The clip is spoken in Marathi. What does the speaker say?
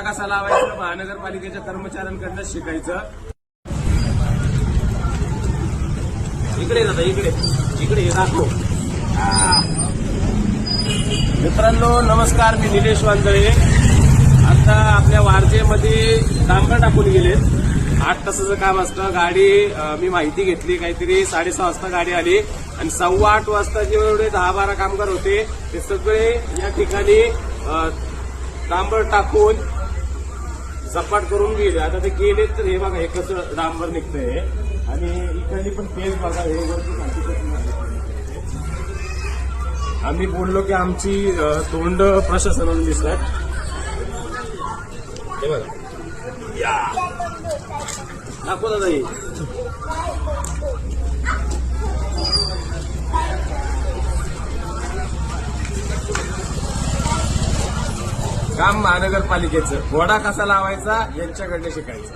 कसा लावायचा महानगरपालिकेच्या कर्मचाऱ्यांकडनं शिकायचं. इकडे दादा, इकडे इकडे हे दाखव. मित्रांनो नमस्कार, मी निलेश वांजळे. आता आपल्या वारजेमध्ये डांबर टाकून गेलेत. 8 तासाचं काम असतं. गाडी मी माहिती घेतली, काहीतरी 6:30 वाजता गाडी आली आणि 8:15 वाजता जेवढे 10-12 कामगार होते ते सगळे या ठिकाणी डांबर टाकून सपाट करून गेले. आता ते गेले तर हे बघा, हे कसं डांबर निघतंय आणि इकडली पण पेज बघा. हे आम्ही बोललो की आमची तोंड प्रशासनाने दिसतात. हे बघा, या दाखव दादा. हे काम महानगरपालिकेचं. घोडा कसा लावायचा यांच्याकडनं शिकायचं.